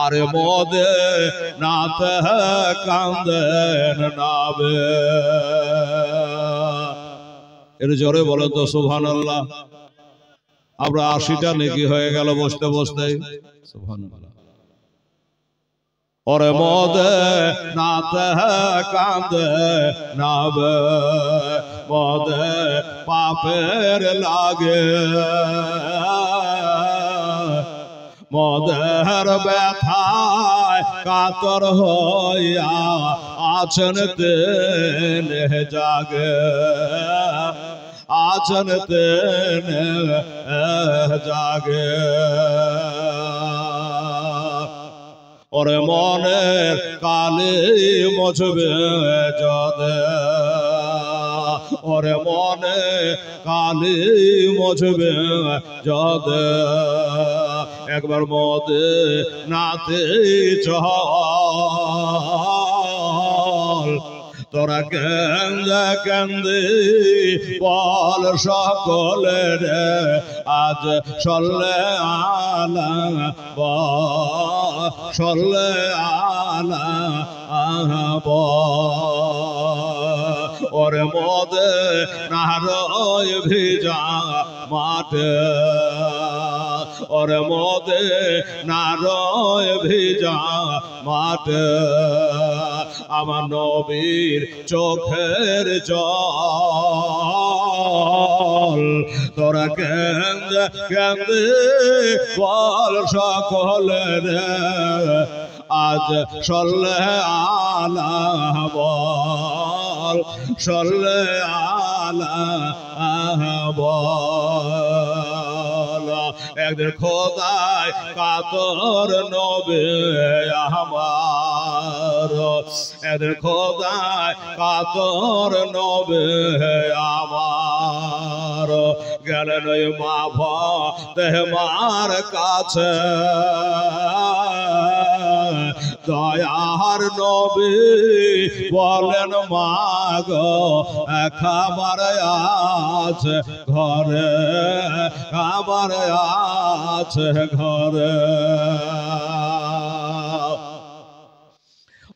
আরে মদে নাতে কান্দেন নাবে। এর জোরে বলো তো সুবহানাল্লাহ। আমরা 80টা নেকি হয়ে গেল বসতে বসতে। সুবহানাল্লাহ। ওরে মদে নাতে কান্দে নাবে, মদে পাপের লাগে, মদের ব্যথায় কাতর হইয়া আছেন তেনে জাগে, আছেন তেনে জাগে। ওরে মনের কালি মুছবে যদে, ওরে মনে কালি মুছবে যদে, একবার মদে নাতে চল। তোরা কেন্দে কেন্দে বল সকলের আজ সল্লে আলা সল্লে আলা ওরে মদে নারয় ভিজা মাঠে, ওরে মদে নারয় ভিজা মাঠে, আমার নবীর চোখের জল। তোরা কেন্দে কেন্দে বল সকলের আজ সল্লে আলা বল, সল্লে আলা বল। একদিন খোদায় কাতর নবে আমার, একদিন খোদায় কাতর নবে আমার, গেলেন ওই মা ফাতেমার কাছে, দয়ার নবী বলেন মা গো খাবার আছে ঘরে, খাবার আছে ঘরে।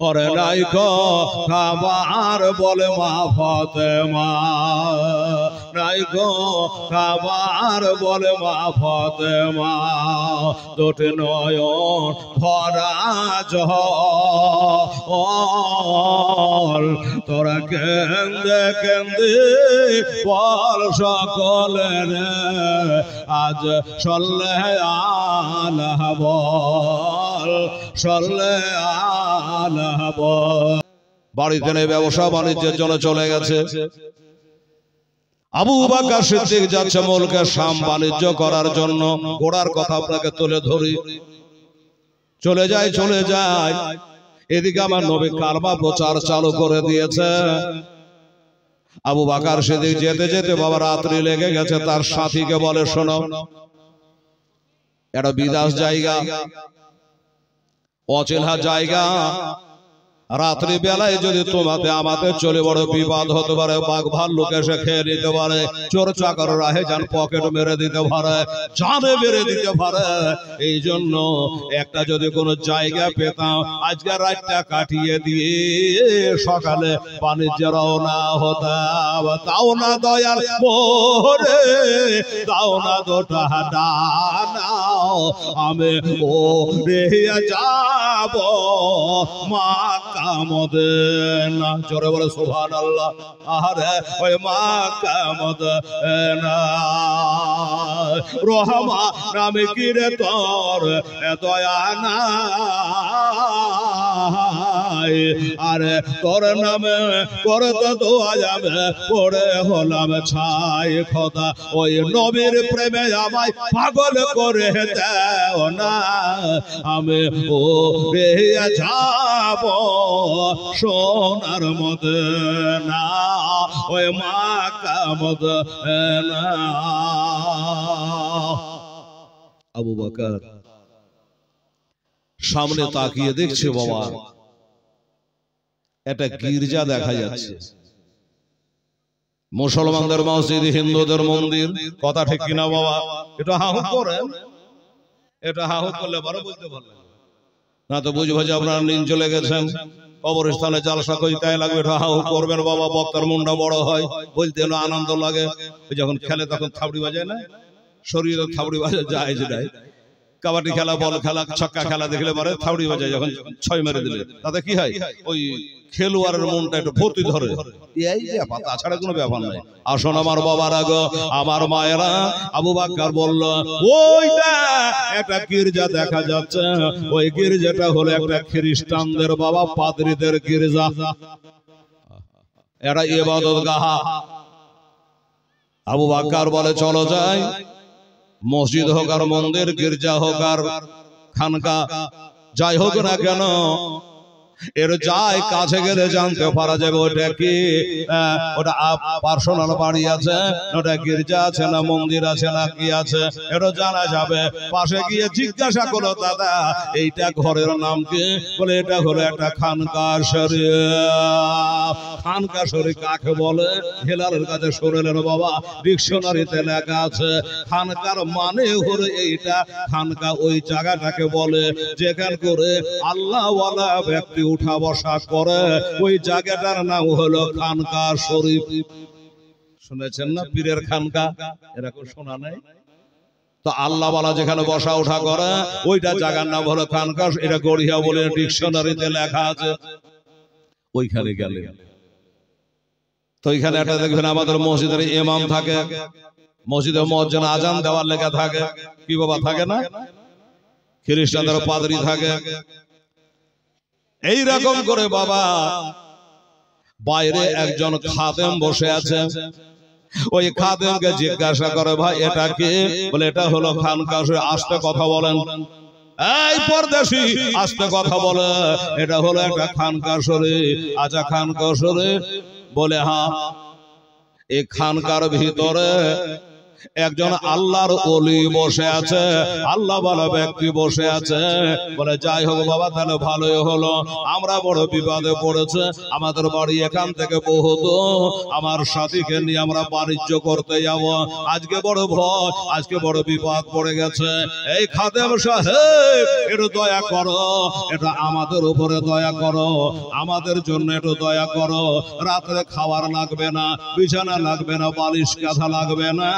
ওরে নাই গো খাবার বলে মা ফাতেমা, নাই গো খাবার বলে মা ফাতেমা, দুটি নয়ন ভরা জল। তোরা কেন্দে কেন্দে বল সকলের আজ সল্লে আলা বল, সল্লে আলা বল। বাড়িতে নেই, ব্যবসা বাণিজ্যের জন্য চলে গেছে। আবু বকর সিদ্দিক যাচ্ছে মুলকে শাম বাণিজ্য করার জন্য। ঘোড়ার কথা আপনাকে তুলে ধরি। চলে যায় চলে যায়, এদিকে আমার নবী কালমা প্রচার চালু করে দিয়েছে। আবু বকর সিদ্দিক যেতে যেতে বাবা রাত্রি লেগে গেছে, তার সাথীকে বলে শোনো, এটা বিদেশ জায়গা, অচেনা জায়গা, রাত্রি বেলায় যদি তোমাতে আমাদের চলে বড় বিবাদ হতে পারে, বাঘ ভাল্লুক এসে খেয়ে নিতে পারে, চোর চাকর রাহে যান পকেট মেরে দিতে পারে, জানে মেরে দিতে পারে। এই জন্য একটা যদি কোনো জায়গা পেতাম, আজকে রাতটা কাটিয়ে দিয়ে সকালে বাণিজ্যে রওনা হতাম। তাও না দয়াল মোরে, তাও না দুটা ডানাও, আমি ও রে যাব মাক্কা মদিনা। জোরে বলে সুবহানাল্লাহ। আরে ওই মাক্কা মদিনা রহমা নামে কি রে তোর দয়া নাই, আরে তোর নামে করে তো দোয়া যাবে, পড়ে হলাম ছাই খোদা, ওই নবীর প্রেমে আমায় পাগল করে দেও না, আমি ও রে যাব সোনার মদিনা, ওই মাক্কা মদিনা। আবু বকর সামনে তাকিয়ে দেখছে, বাবা একটা গির্জা দেখা যাচ্ছে, মুসলমানদের মসজিদ, হিন্দুদের মন্দির। কথা ঠিক কিনা বাবা? এটা হাহু করেন, এটা হাহু করলে বড় বলতে পারলেন। না তো বুঝবো যে আপনারা নিন চলে গেছেন, কবরস্থানে জালসা করতে লাগবে, হাউ করবেন বাবা, বক্তার মুন্ডা বড় হয়, বলতে হলো আনন্দ লাগে। যখন খেলে তখন থাবড়ি বাজায় না, শরীরে থাবড়ি বাজা যায় যেটাই, কাবাডি খেলা, বল খেলা, ছক্কা খেলা দেখলে পরে থাবড়ি বাজায়, যখন ছয় মেরে দিলে তাতে কি হয়, ওই খেলোয়াড়ের মনটা একটু ফুর্তি ধরে, এই ব্যাপার, তাছাড়া কোনো ব্যাপার নাই। আসুন আমার বাবার আগে, আমার মায়েরা, আবু বকর বলল, ওইটা একটা গির্জা দেখা যাচ্ছে, ওই গির্জাটা হলো একটা খ্রিস্টানদের বাবা পাদ্রীদের গির্জা, এটা ইবাদতগাহ। আবু বকর বলে চলো যাই, মসজিদ হোক আর মন্দির, গির্জা হোক আর খানকা, যাই হোক না কেন, এর যাই কাছে গেলে জানতে পারা যাবে ওটা কি, ওটা পার্সোনাল বাড়ি আছে, ওটা গির্জা আছে না মন্দির আছে না কি আছে, এটা জানা যাবে। পাশে গিয়ে জিজ্ঞাসা করো, দাদা এইটা ঘরের নাম কি? বলে এটা হলো একটা খানকা শরীফ। খানকা শরীফ কাকে বলে? হেলালের কাছে শুনলেন বাবা, ডিকশনারিতে লেখা আছে খানকার মানে হলো এইটা, খানকা ওই জায়গাটাকে বলে যেখান করে আল্লাহ ওয়ালা ব্যক্তি উঠা বসা করে, ওই জায়গাটার নাম হলো খানকা শরীফ। শুনেছেন না পীরের খানকা, এরকম শোনা নাই তো? আল্লাহ ওয়ালা যেখানে বসা ওঠা করে ওইটা জায়গার নাম হলো খানকা, এটা গড়িয়া বলে ডিকশনারিতে লেখা আছে। ওইখানে গেলে তো ওইখানে একটা দেখবেন আমাদের মসজিদের ইমাম থাকে, মসজিদে মুয়াজ্জিন আজান দেওয়ার লেখা থাকে, কি বাবা থাকে না? খ্রিস্টানদের পাদ্রী থাকে। এই রকম করে বাবা বাইরে একজন খাদেম বসে আছে, ওই খাদেমকে জিজ্ঞাসা করে, ভাই এটা কি? বলে এটা হলো খানকা শরীফ। আস্তে কথা বলেন, এই পরদেশী আস্তে কথা বলে, এটা হলো একটা খানকা শরীফ। আচ্ছা খানকা শরীফ? বলে হ্যাঁ। এই খানকার ভিতরে একজন আল্লাহর ওলি বসে আছে, আল্লাহ ওয়ালা ব্যক্তি বসে আছে। বলে যাই হোক বাবা, তাহলে ভালোই হলো, আমরা বড় বিপদে পড়েছে, আমাদের বাড়ি এখান থেকে বহুত, আমার সাথীকে নিয়ে আমরা বাণিজ্য করতে যাব, আজকে বড় ভয়, আজকে বড় বিপদ পড়ে গেছে। এই খাদেম সাহেব একটু দয়া করো, এটা আমাদের উপরে দয়া করো, আমাদের জন্য একটু দয়া করো, রাত্রে খাবার লাগবে না, বিছানা লাগবে না, বালিশ কাঁথা লাগবে না,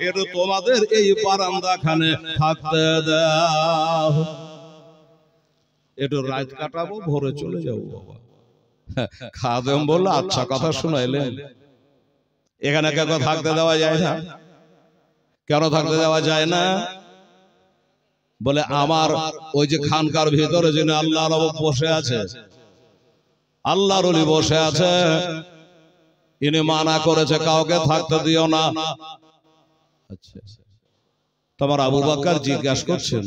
একটু তোমাদের এই বারান্দাখানে থাকতে দাও, একটু রাত কাটাবো, ভোরে চলে যাবো বাবা। খাদেম বলল আচ্ছা কথা শুনাইলেন, এখানে কেন থাকতে দেওয়া যায় না? কেন থাকতে দেওয়া যায় না? বলে আমার ওই যে খানকার ভিতরে যিনি আল্লাহর বসে আছে, আল্লাহর ওলি বসে আছে, ইনি মানা করেছে কাউকে থাকতে দিও না। আচ্ছা, তোমার আবু বকর জিজ্ঞাসা করছেন,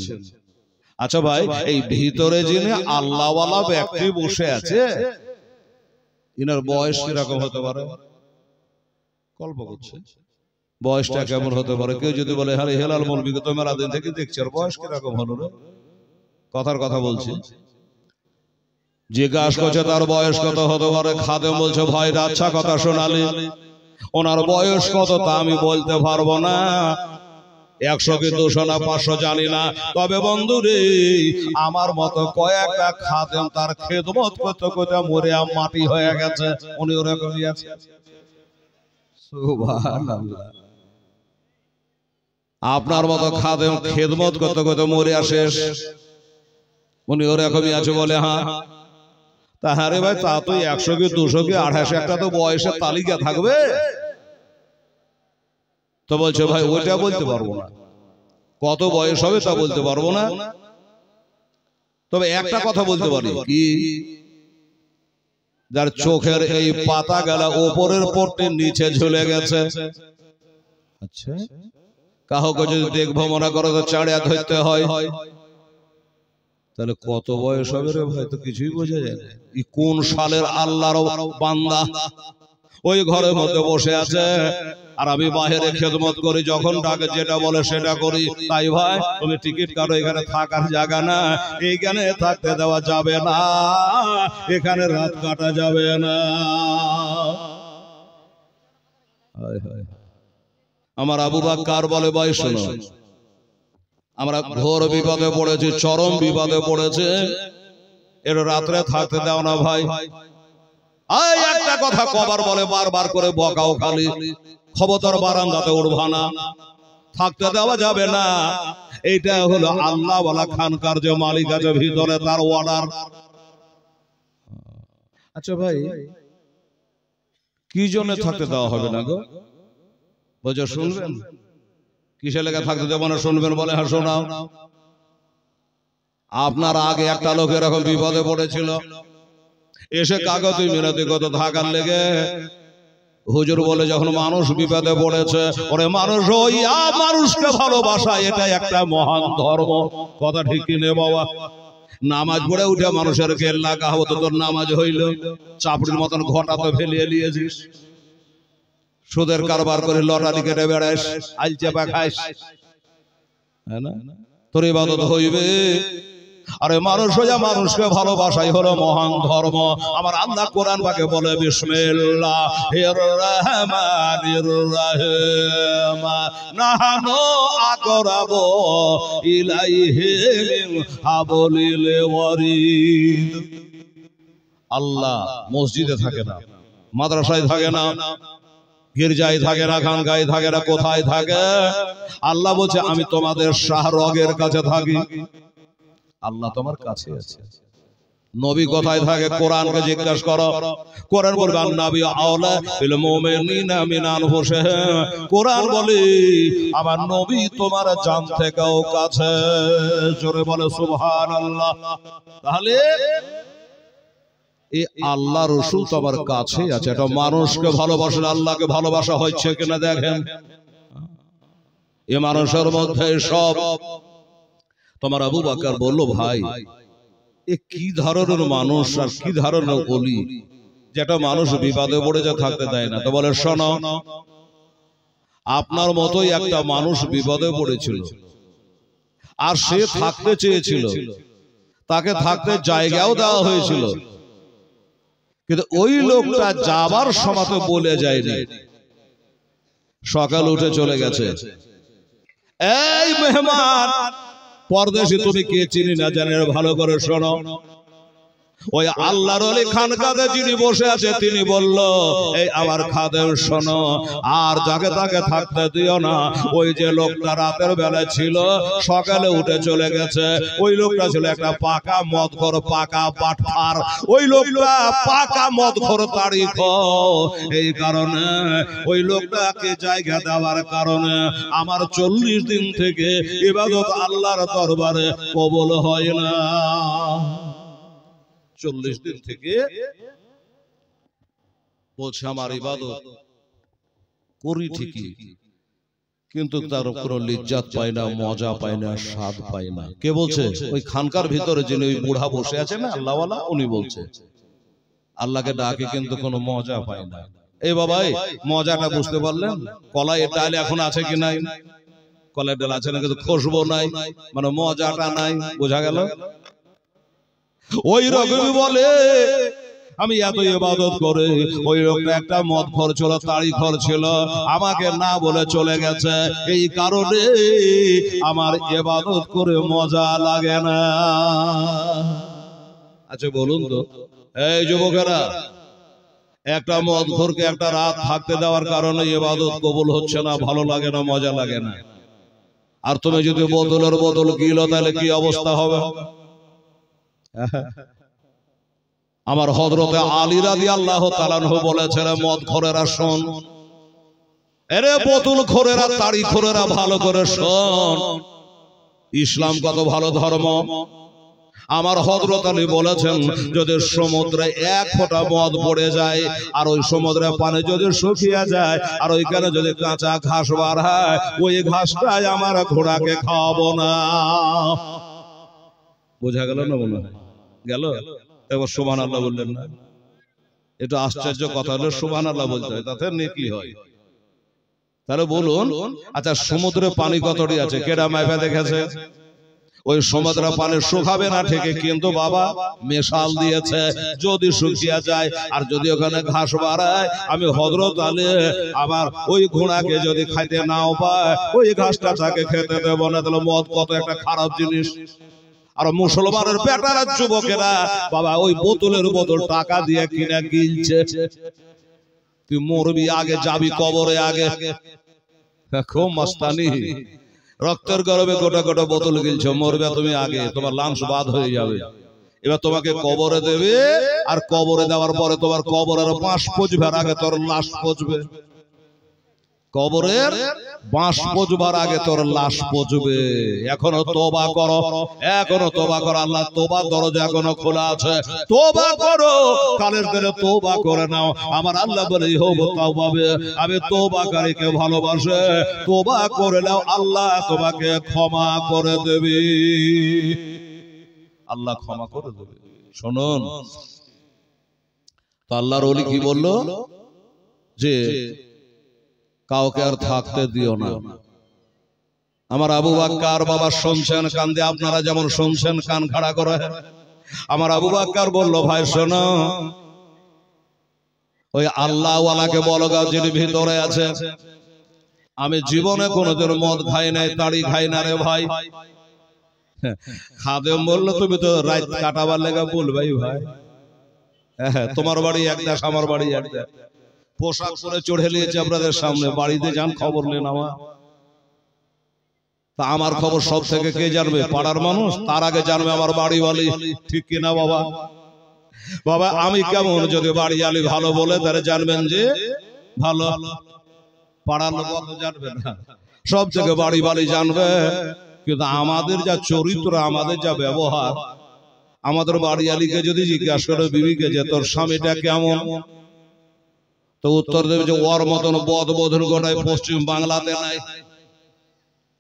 আচ্ছা ভাই এই ভিতরে যিনি আল্লাহ ওয়ালা ব্যক্তি বসে আছে, ইনার বয়স কিরকম হতে পারে? কল্প করছে বয়সটা কেমন হতে পারে? কেউ যদি বলে হ্যাঁ হেলাল মৌলবীকে তো মেলা দিন থেকে দেখছি, আর বয়স কিরকম হলো রে? কথার কথা বলছি। জিজ্ঞাসা করছে তার বয়স কত হতে পারে? খাদেম বলছে ভাই আচ্ছা কথা শোনালি, ওনার বয়স কত তা আমি বলতে পারবো না, 100 কি 200 না 500 জানি না, তবে বন্ধু রে আমার মতো কয়েকটা খাদেম তার খেদমত করতে করতে মরে মাটি হয়ে গেছে, উনি ওরকমই আছে। সুবহানাল্লাহ। আপনার মতো খাদেম খেদমত করতে করতে মরে শেষ, উনি ওরকমই আছে। বলে হ্যাঁ। তা হ্যাঁ রে ভাই, তা তো 100 কি 200 কি 28 একটা তো বয়সের তালিকা থাকবে। তো বলছে ভাই ওইটা বলতে পারবো না, কত বয়স হবে তা বলতে পারবো না, তবে একটা কথা বলতে পারি, কি যার চোখের এই পাতা গেলা ওপরের পট্টির নিচে ঝুলে গেছে। আচ্ছা, কাউকে যদি দেখবো মনে করো তো চাড়িয়া ধরতে হয়, তাহলে কত বয়স হবে রে ভাই? তো কিছুই বোঝা যায় না। কোন সালের আল্লাহর বান্দা ওই ঘরের মধ্যে বসে আছে, আর আমি বাইরে খেদমত করি, যখন ডাকে যেটা বলে সেটা করি। তাই ভাই তুমি টিকিট কাটো, এখানে থাকার জায়গা না, এইখানে থাকতে দেওয়া যাবে না, এখানে রাত কাটা যাবে না। আমার আবু বকর বলে ভাই শোনো, আমরা ঘোর বিপদে পড়েছি, চরম বিপদে পড়েছে, এর রাত্রে থাকতে দাও না ভাই। এই একটা কথা কবার বলে বারবার করে বকাও খালি, খবরদার বারান্দাতে উঠবা না, থাকতে দেওয়া যাবে না। এইটা হলো আল্লাহ ওয়ালা খানকার যে মালিক আছে ভিতরে, তার অর্ডার। আচ্ছা ভাই, কি জন্য থাকতে দেওয়া হবে না গো? বলছে শুনবেন, কিসে লেগে থাকতে দেবো না শুনবেন? বলে হ্যাঁ শোনাও। আপনার আগে একটা লোক এরকম বিপদে পড়েছিল, এসে কাগজে মিনতি কত থাকার লেগে হুজুর বলে যখন মানুষ বিপদে পড়েছে, ওরে মানুষ ওই মানুষকে ভালোবাসা, এটা একটা মহান ধর্ম। কথা ঠিক কি নে বাবা? নামাজ পড়ে উঠে মানুষের কেল্লা কাহবত, তোর নামাজ হইল, চাপড়ির মতন ঘটা তো ফেলিয়ে নিয়েছিস, সুদের কারবার করে লটারি কেটে বেড়াস, আইল চেপা খাইস, হ্যাঁ না? তোর ইবাদত হইবে? আরে মানুষ হইয়া মানুষকে ভালোবাসাই হলো মহান ধর্ম। আমার আল্লাহ কোরআন পাকে বলে বিসমিল্লাহির রহমানির রহিম নাহানু আকরাবু ইলাইহি মিন হাবলিল ওয়ারিদ। আল্লাহ মসজিদে থাকে না, মাদ্রাসায় থাকে না, গির্জায় থাকে না, খানকায় থাকে না, কোথায় থাকে? আল্লাহ বলছে আমি তোমাদের শাহরগের কাছে থাকি। আল্লাহ তোমার কাছে আছে। নবী কোথায় থাকে? কোরআনকে জিজ্ঞাসা করো। কোরআন বলবে আন-নাবী আওলা বিল মুমিনিনা মিন আনফুসিহিম। কোরআন বলে আমার নবী তোমার জান থেকেও কাছে। জোরে বলে সুবহানাল্লাহ। তাহলে এই আল্লাহ রাসূল তোমার কাছে আছে। এটা মানুষকে ভালোবাসলে আল্লাহকে ভালোবাসা হচ্ছে কিনা দেখেন। এই মানুষের মধ্যে সব। তোমার আবু বকর বলল ভাই এ কি ধরনের মানুষ আর কি ধরনের ওলি, যেটা মানুষ বিপদে পড়ে থাকতে দেয় না। তো বলে শোনো, আপনার মতোই একটা মানুষ বিপদে পড়েছিল, আর সে থাকতে চেয়েছিল, তাকে থাকতে জায়গাও দেওয়া হয়েছিল, কিন্তু ওই লোকটা যাবার সময় তো বলে যায়নি, সকাল উঠে চলে গেছে। এই মেহমান পরদেশে তুমি কে চিনি না জানি, ভালো করে শোনো। ওই আল্লাহর ওলি খানকাতে যিনি বসে আছে তিনি বলল এই আমার খাদেম শোনো, আর যাকে তাকে থাকতে দিও না। ওই যে লোকটা রাতের বেলা ছিল, সকালে উঠে চলে গেছে, ওই লোকটা ছিল একটা পাকা মদখোর, পাকা বাটপার। ওই লোকটা পাকা মদখোর, তারিখ। এই কারণে ওই লোকটাকে জায়গা দেওয়ার কারণে আমার 40 দিন থেকে ইবাদত আল্লাহর দরবারে কবুল হয় না। 40 দিন থেকে বলছে আমার ইবাদত করি ঠিকই, কিন্তু তার কোনো লিজ্জাত পায় না, মজা পায় না, স্বাদ পায় না। কে বলছে? ওই খানকার ভিতরে যিনি ওই বুড়া বসে আছে না আল্লাহওয়ালা, উনি বলছে আল্লাহকে ডাকে কিন্তু কোনো মজা পায় না। এই বাবা এই মজাটা বুঝতে পারলেন? কলাই ডাল এখন আছে কি নাই? কলাই ডাল আছে না, কিন্তু খুশবু নাই, মানে মজাটা নাই। বোঝা গেল? ওই রকমই বলে আমি এত ইবাদত করে, ওই লোকটা একটা মদখোর ছিল, তাড়িখোর ছিল, আমাকে না বলে চলে গেছে, এই কারণে আমার ইবাদত করে মজা লাগে না। আচ্ছা বলুন তো এই যুবকেরা, একটা মদখোরকে একটা রাত থাকতে দেওয়ার কারণে ইবাদত কবুল হচ্ছে না, ভালো লাগে না, মজা লাগে না। আর তুমি যদি বোতলের বোতল গিলো তাহলে কি অবস্থা হবে? আমার হযরতে আলী রাদিয়াল্লাহু তাআলা আনহু বলেছেন মদখোরেরা শোন, এরে বোতলখোরেরা, তাড়িখোরেরা, ভালো করে শোন, ইসলাম কত ভালো ধর্ম। আমার হযরত আলী বলেছেন যদি সমুদ্রে 1 ফোঁটা মদ পড়ে যায়, আর ওই সমুদ্রের পানি যদি শুকিয়ে যায়, আর ওইখানে যদি কাঁচা ঘাস বার হয়, ওই ঘাসটাই আমার ঘোড়াকে খাওয়াবো না। বোঝা গেল না? মনে হয় গেল? এবার সুবহানাল্লাহ বললেন না? এটা আশ্চর্য কথা হলো, সুবহানাল্লাহ বলতে হয়, তাতে নেকি হয়। তাহলে বলুন, আচ্ছা সমুদ্রে পানি কতটি আছে? কেডা মাইপা দেখেছে? ওই সমুদ্রের পানি শুকাবে না ঠিকই, কিন্তু বাবা মেশাল দিয়েছে, যদি শুকিয়ে যায় আর যদি ওখানে ঘাস বাড়ায়, আমি হযরত আলী আবার ওই ঘোড়াকে যদি খাইতে নাও পায়, ওই ঘাসটা তাকে খেতে দেব না। তাহলে মদ কত একটা খারাপ জিনিস। আর মুসলমানের বেটারা যুবকেরা বাবা ওই বোতলের বদল টাকা দিয়ে কিনে গিলছে। তুই মরবি আগে, যাবি কবরে আগে। খুব মাস্তানি, রক্তের গরমে গোটা গোটা বোতল গিলছো, মরবে তুমি আগে, তোমার লাঞ্চ বাদ হয়ে যাবে। এবার তোমাকে কবরে দেবে, আর কবরে দেওয়ার পরে তোমার কবরের বাঁশ পচবার আগে তোর লাশ পচবে। কবরের বাঁশ পচবার আগে তোর লাশ পচবে। এখনো তোবা করো, এখনো তোবা করো, আল্লাহ তোবা দরজা এখনো খোলা আছে। তোবা করো, কালের দিনে তোবা করে নাও। আমার আল্লাহ বলে আমি তোবাকারীকে ভালোবাসে, তোবা করে নাও, আল্লাহ তোমাকে ক্ষমা করে দেবে। আল্লাহ ক্ষমা করে দেবে। শুনুন তো আল্লাহর ওলি কি বললো, যে কাউকে আর থাকতে দিও না। আমার আবু বাক্কার বাবা শুনছেন কান দিয়ে, আপনারা যেমন শুনছেন কান খাড়া করে। আমার আবু বাক্কার বলল, ভাই শোনো, ওই আল্লাহ ওয়ালাকে বলো গাও যিনি ভিতরে আছে, আমি জীবনে কোনোদিন মদ খাই নাই, তাড়ি খাই না রে ভাই। খাদেম বললো, তুমি তো রাত কাটাবার লেগা বলবাই ভাই, তোমার বাড়ি এক দেশ, আমার বাড়ি এক দেশ, পোশাক পরে চড়ে নিয়েছে আপনাদের সামনে, বাড়িতে যান খবর নেন আমার। তা আমার খবর সব থেকে কে জানবে? পাড়ার মানুষ, তার আগে জানবে আমার বাড়ি বালি, ঠিক কিনা বাবা? বাবা আমি কেমন, যদি বাড়ি আলি ভালো বলে তাহলে জানবেন যে ভালো, পাড়ার লোক জানবে না, সব থেকে বাড়ি বালি জানবে। কিন্তু আমাদের যা চরিত্র, আমাদের যা ব্যবহার, আমাদের বাড়ি আলিকে যদি জিজ্ঞাসা করে বিবিকে যে তোর স্বামীটা কেমন, তো উত্তর দেবে যে ওর মতন বদ বধুর গোটায় পশ্চিম বাংলাতে নাই।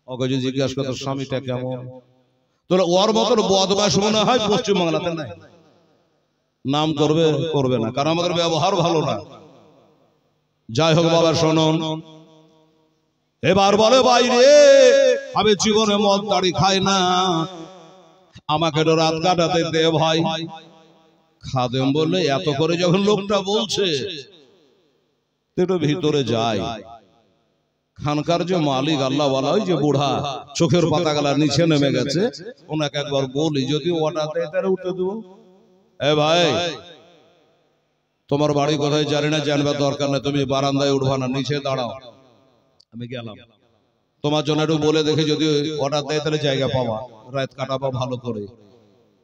ওকে যদি জিজ্ঞাসা করে তোর স্বামীটা কেমন, তাহলে ওর মতন বদমাশ মনে হয় পশ্চিম বাংলাতে নাই। নাম করবে, করবে না, কারণ আমাদের ব্যবহার ভালো না। যাই হোক বাবা শুনুন, এবার বলে বাইরে আমি জীবনে মদ দাড়ি খাই না, আমাকে তো রাত কাটাতে দে ভাই। খাদেম বললে, এত করে যখন লোকটা বলছে একটু ভিতরে যাই। খানকার যে মালিক আল্লাহ ওয়ালা, ওই যে বুড়া চোখের পাতা গলা নিচে নেমে গেছে, ওনাকে একবার বলি যদি অর্ডার দেয় তাহলে উঠে দেবো। এ ভাই, তোমার বাড়ি কোথায় জানি না, জানবার দরকার নেই, তুমি বারান্দায় উঠবা না, নিচে দাঁড়াও, আমি গেলাম। তোমার জন্য একটু বলে দেখে যদি অর্ডার দেয় তাহলে জায়গা পাওয়া, রাত কাটাবা ভালো করে।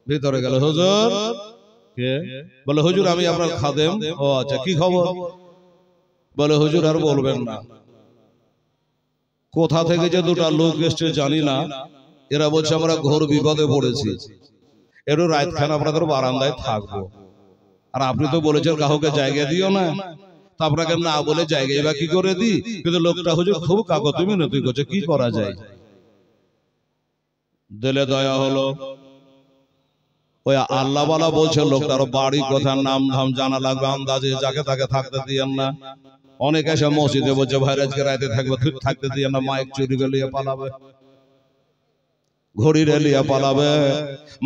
ভিতরে গেল, হুজুর কে? বলে হুজুর আমি আপনার খাদেম। ও আচ্ছা, কি খবর? বলে হুজুর আর বলবেন না, কোথা থেকে যে দুটা লোক এসছে জানি না, এরা বলছে আমরা ঘোর বিপদে পড়েছি, এরও রাতখানা আপনাদের বারান্দায় থাকবো, আর আপনি তো বলেছেন কাউকে জায়গা দিও না, তা আপনাকে না বলে জায়গায় বা কি করে দিই? কিন্তু লোকটা হুজুর খুব কাকতি মিনতি করছে, কি করা যায়? দিলে দয়া হলো। ওই আল্লাহ ওয়ালা বলছে লোকটার বাড়ি কোথায়, নাম ধাম জানা লাগবে, আন্দাজে যাকে তাকে থাকতে দিয়েন না। অনেক এসে মসজিদে বলছে ভাই আজকে রাতে থাকবে, থাকতে দিয়ে না, মাইক চুরি গেলিয়ে পালাবে, ঘড়ি রেলিয়ে পালাবে,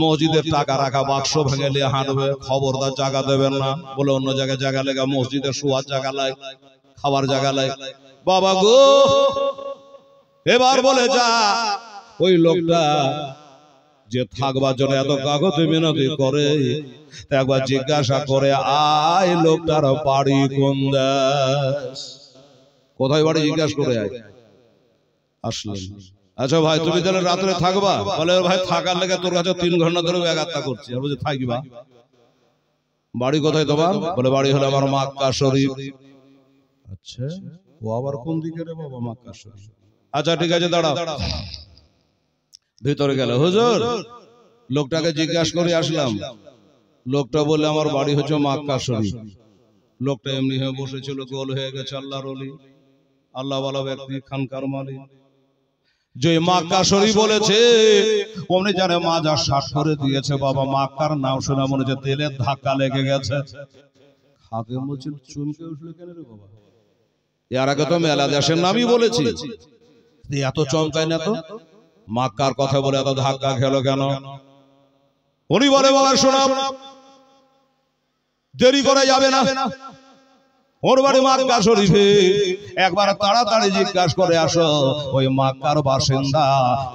মসজিদের টাকা রাখা বাক্স ভেঙে নিয়ে হাঁটবে, খবরদার জায়গা দেবেন না। বলে অন্য জায়গায় জায়গা লেগা, মসজিদে শোয়ার জায়গা লাই, খাবার জায়গা লাই। বাবা গো, এবার বলে যা, ওই লোকটা যে থাকবার জন্য এত কাগজ মিনতি করে, একবার জিজ্ঞাসা করে আয় লোকটার বাড়ি কোন দেশ, কোথায় বাড়ি জিজ্ঞাসা করে আয়। আসলেন, আচ্ছা ভাই তুমি তাহলে রাত্রে থাকবা? বলে ভাই থাকার লেগে তোর কাছে 3 ঘন্টা ধরে ব্যাঘাতটা করছি। আর বলছে থাকবা, বাড়ি কোথায় তোমার? বলে বাড়ি হলো আমার মক্কা শরীফ। আচ্ছা, ও আবার কোন দিকে রে বাবা? মক্কা শরীফ। আচ্ছা ঠিক আছে দাঁড়াও। ভিতরে গেল, হুজুর লোকটাকে জিজ্ঞাসা করে আসলাম, লোকটা বলে আমার বাড়ি হচ্ছে মক্কা শরীফ। লোকটা এমনি হয়ে বসেছিল, গোল হয়ে গেছে, আল্লাহর ওলি, আল্লাহ ওয়ালা ব্যক্তি, খানকার মালিক। যে মক্কা শরীফ বলেছে অমনি জানে মাজার সাত করে দিয়েছে বাবা। মক্কার নাম শুনে মনে হচ্ছে তেলের ধাক্কা লেগে গেছে। খাদেম বলছিল চমকে উঠলো কেন রে বাবা? এর আগে তো মেলা দেশের নামই বলেছি, এত চমকায় না তো, মক্কার কথা বলে এত ধাক্কা খেলো কেন? উনি বলে বাবা শোনো, দেরি করা যাবে না, ওর বাড়ি মক্কা শরীফে। একবার তাড়াতাড়ি জিজ্ঞাসা করে আসো ওই মক্কার বাসিন্দা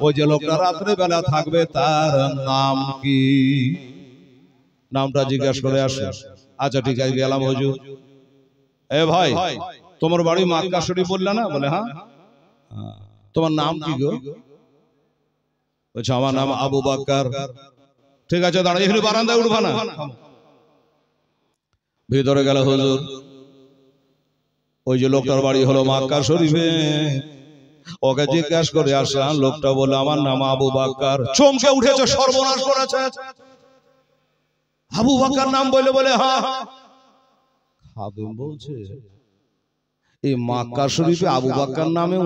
ওই যে লোকটা রাত্রে বেলা থাকবে তার নাম কি? নামটা জিজ্ঞাসা করে আসো। আচ্ছা ঠিক আছে গেলাম হুজুর। এ ভাই তোমার বাড়ি মক্কা শরীফ বললে না? বলে হ্যাঁ। তোমার নাম কি গো? বলছে আমার নাম আবু বকর। ঠিক আছে দাঁড়াই, এখানে বারান্দায় উঠবা না। ভিতরে গেল হুজুর। ওই যে লোকটার বাড়ি হলো মক্কা শরীফে, ওকে জিজ্ঞাসা করে আসলাম। লোকটা বলে আমার নাম আবু বকর। চমকে উঠেছে, সর্বনাশ করেছে। আবু বকর নাম বলে বলে হ্যাঁ। খাদেম বলছে এই মক্কা শরীফে আবু বকর নামে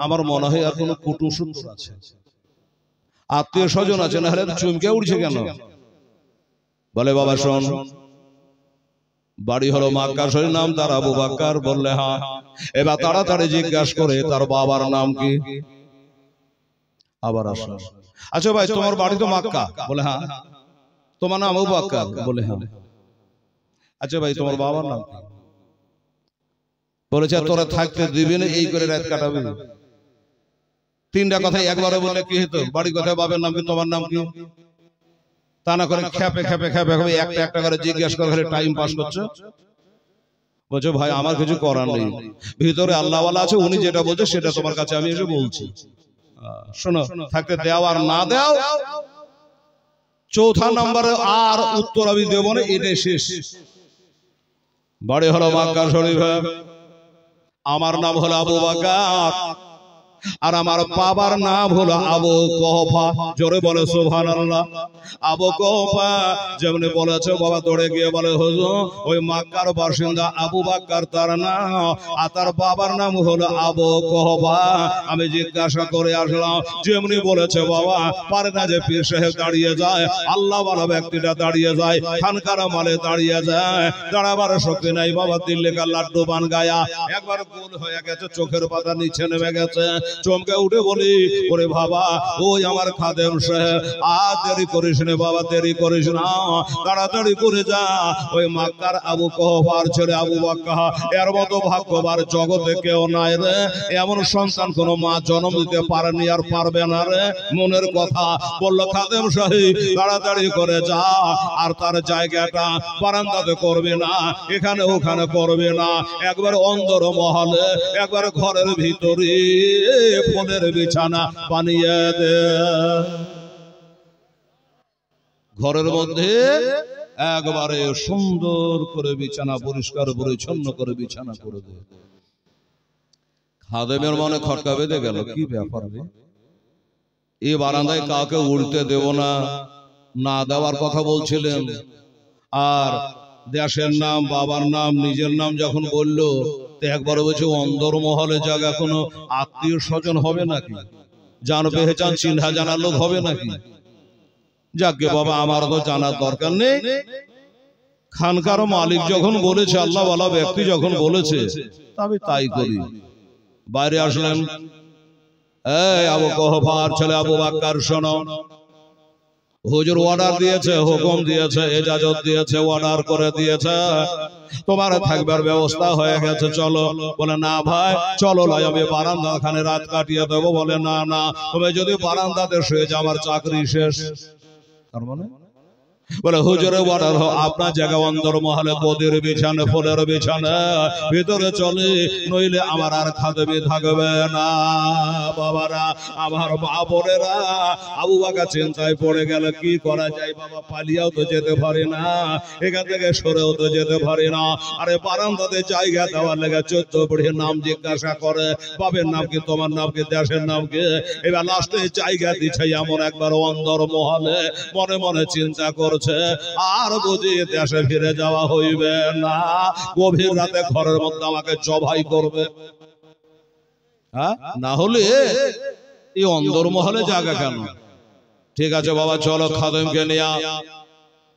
আমার মনে হয় আর কোন কুটুসূত্র আছে, আত্মীয় স্বজন আছে, না হলে চমকে উঠছে কেন? বলে বাবা শোন, বাড়ি হলো মক্কা শরীফ, নাম তার আবু বকর। বললে হ্যাঁ। এবার তাড়াতাড়ি জিজ্ঞাসা করে তার বাবার নাম কি? আবার আসো। আচ্ছা ভাই তোমার বাড়ি তো মক্কা? বলে হ্যাঁ। তোমার নাম আবু বকর? বলে হ্যাঁ। আচ্ছা ভাই তোমার বাবার নাম কি? বলেছে তোরা থাকতে দিবি না, এই করে রাত কাটাবি। তিনটা কথাই একবারে বলে কি হতো? বাড়ি কোথায়, বাবার নাম কি, তোমার নাম কি? তা না করে খেপে খেপে খেপে খেপে একটা একটা করে জিজ্ঞাসা করে টাইম পাস করছে। বলছে ভাই আমার কিছু করার নেই, ভিতরে আল্লাহওয়ালা আছে, উনি যেটা বলছে সেটা তোমার কাছে আমি এসে বলছি। শোনো, থাকতে দেও আর না দেও, চৌথা নম্বরে আর উত্তর আমি দেব না, এটাই শেষ। বাড়ি হলো মক্কা শরীফে, আমার নাম হলো আবু বকর, আর আমার বাবার নাম হলো আবু কুহাফা। জোরে বলে সুবহানাল্লাহ। আবু কুহাফা যেমনি বলেছে, বাবা দৌড়ে গিয়ে বলে হুজুর ওই মক্কার বাসিন্দা আবু বকর তার নাম, আর তার বাবার নাম হলো আবু কুহাফা। আমি জিজ্ঞাসা করে আসলাম, যেমনি বলেছে বাবা, পারে না যে পীর সাহেব দাঁড়িয়ে যায়, আল্লাহ ওয়ালা ব্যক্তিটা দাঁড়িয়ে যায়, খানকার মালে দাঁড়িয়ে যায়, দাঁড়াবার শক্তি নাই বাবা। দিল্লিকার লাড্ডু বান গায়া একবার গোল হয়ে গেছে, চোখের পাতা নিচে নেমে গেছে। চমকে উঠে বলি ওরে বাবা, ওই আমার খাদেম সাহেব, আর দেরি করিস না বাবা, দেরি করিস না, তাড়াতাড়ি করে যা। ওই মক্কার আবু কুহাফার ছেলে আবু বকর, এর মতো ভাগ্যবান জগতে কেউ নাই রে। এমন সন্তান কোন মা জন্ম দিতে পারেনি আর পারবে না রে। মনের কথা বলল খাদেম সাহেব, তাড়াতাড়ি করে যা। আর তার জায়গাটা বারান্দাতে করবে না, এখানে ওখানে করবে না, একবার অন্দর মহলে, একবার ঘরের ভিতরে ফুলের বিছানা বানিয়ে দে। ঘরের মধ্যে একবারে সুন্দর করে বিছানা, পরিষ্কার পরিচ্ছন্ন করে বিছানা করে দে। খাদেমের মনে খটকা বেঁধে গেল, কি ব্যাপার রে, এই বারান্দায় কাউকে উঠতে দেব না, না দেওয়ার কথা বলছিলেন, আর দেশের নাম, বাবার নাম, নিজের নাম যখন বললো, একবার বলছে অন্দর মহলে জায়গা কোনো আত্মীয় স্বজন হবে নাকি, জান পেহেচান চিন্হা জানার লোক হবে নাকি? যাকে বাবা আমার তো জানার দরকার নেই। খানকার মালিক যখন বলেছে, আল্লাহ ওয়ালা ব্যক্তি যখন বলেছে, আমি তাই করি। বাইরে আসলেন, এই আবু কুহাফার ছেলে আবু বকর শোনো, হুজুর অর্ডার দিয়েছে, হুকুম দিয়েছে, ইজাজত দিয়েছে, অর্ডার করে দিয়েছে, তোমার থাকবার ব্যবস্থা হয়ে গেছে, চলো। বলে না ভাই চলো নয়, আমি বারান্দা খানে রাত কাটিয়ে দেবো। বলে না না, তুমি যদি বারান্দাতে শুয়ে যাও আমার চাকরি শেষ। তার মানে বলে হুজুরে অর্ডার, আপনার জায়গা অন্দর মহলে গদির বিছানে, ফুলের বিছানে, ভিতরে চলে, নইলে আমার আর খাদেমি থাকবে না। বাবারা, আমার বাপরেরা, আবু বকর চিন্তায় পড়ে গেল, কি করা যায় বাবা, পালিয়েও তো যেতে পারি না, এখান থেকে সরেও তো যেতে পারি না। আরে বারান্দাতে জায়গা দেওয়ার লেগে 14 বুড়ির নাম জিজ্ঞাসা করে, বাবের নাম কি, তোমার নাম কি, দেশের নাম কি। এবার লাস্টে জায়গা দিচ্ছে এমন একবার অন্দর মহলে, মনে মনে চিন্তা করে আর বুঝি দেশে ফিরে যাওয়া হইবে না, গভীর রাতে ঘরের মধ্যে আমাকে জবাই করবে। না হলে এই অন্দর মহলে জায়গা কেন? ঠিক আছে বাবা চলো, খাদেমকে নিয়ে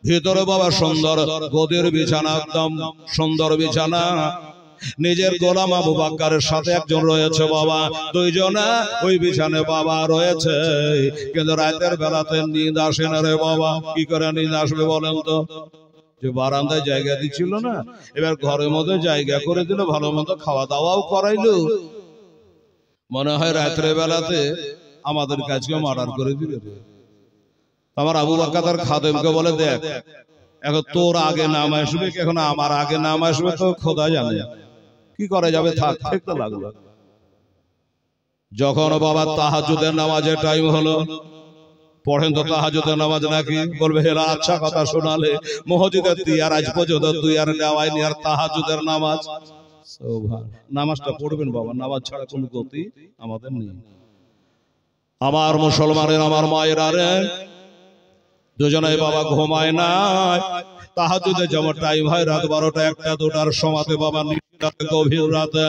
ভিতরে বাবা সুন্দর গদির বিছানা, একদম সুন্দর বিছানা, নিজের গোলাম আবু বকরের সাথে একজন রয়েছে বাবা, দুইজনে ওই বিছানে বাবা রয়েছে। কিন্তু রাতের বেলাতে নিদ আসে না রে বাবা। কি করে নিদ আসবে বলেন তো? যে বারান্দায় জায়গা দিচ্ছিল না, এবার ঘরের মধ্যে জায়গা করে দিল, ভালো মতো খাওয়া দাওয়াও করাইলো। মনে হয় রাত্রে বেলাতে আমাদের কাজকে মার্ডার করে দিল। আমার আবু বকর তার খাদেমকে বলে, দেখ এখন তোর আগে নাম আসবে, এখন আমার আগে নাম আসবে, তো খোদা জানে কি করা যাবে, থাক দেখতে লাগলো। যখন বাবা তাহাজ্জুদের নামাজের টাইম হলো, পড়েন তো তাহাজ্জুদের নামাজ নাকি? বলবে হেলা আচ্ছা কথা শোনালে, মসজিদে তুই আর আজ পর্যন্ত তুই আর নেওয়াইনি আর তাহাজ্জুদের নামাজ। নামাজটা পড়বেন বাবা, নামাজ ছাড়া কোনো গতি আমাদের নেই। আমার মুসলমানের, আমার মায়েরা রে, দুজনে বাবা ঘুমায় না। তাহাজ্জুদে যেমন টাইম হয় রাত 12টা 1টা 2টার সময়তে বাবা গভীর রাতে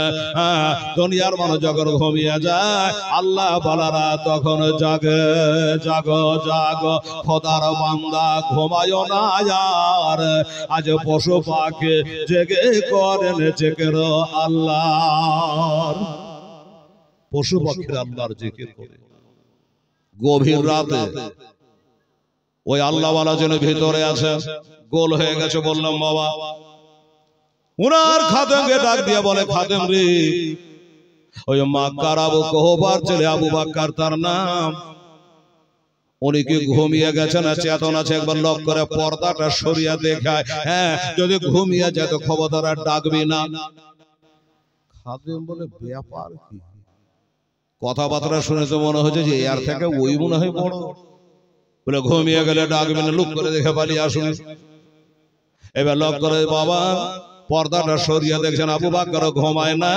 দুনিয়ার মানুষ যখন ঘুমিয়ে যায়, আল্লাহ বালারা তখন জাগে। জাগো জাগো খোদার বান্দা, ঘুমায় না আর আজ পশু পাখি জেগে করেন জিকির আল্লাহর। পশু পাখির আল্লাহর জিকির করে গভীর রাতে। ওই আল্লাহ ওয়ালা যেন ভিতরে আছে, গোল হয়ে গেছে। বললাম বাবা, উনার খাদেমকে ডাক দিয়ে বলে, খাদেম রে, ওই মাক্কার আবু কোহবার ছেলে আবু বকর তার নাম, উনি কি ঘুমিয়ে গেছেন না চেতন আছে? একবার লক করে পর্দাটা সরিয়ে দেখায়। হ্যাঁ, যদি ঘুমিয়ে যায় তো খবরদার আর ডাকবি না। খাদেম বলে, ব্যাপার কি? কথাবার্তা শুনে তো মনে হচ্ছে যে এর থেকে ওই মনে হয় বড়। বলে ঘুমিয়ে গেলে ডাকবি না, লুক করে দেখে পালিয়ে আসুন। এবার লক করে বাবা পর্দাটা সরিয়ে দেখছেন আবু বকর ঘুমায় না,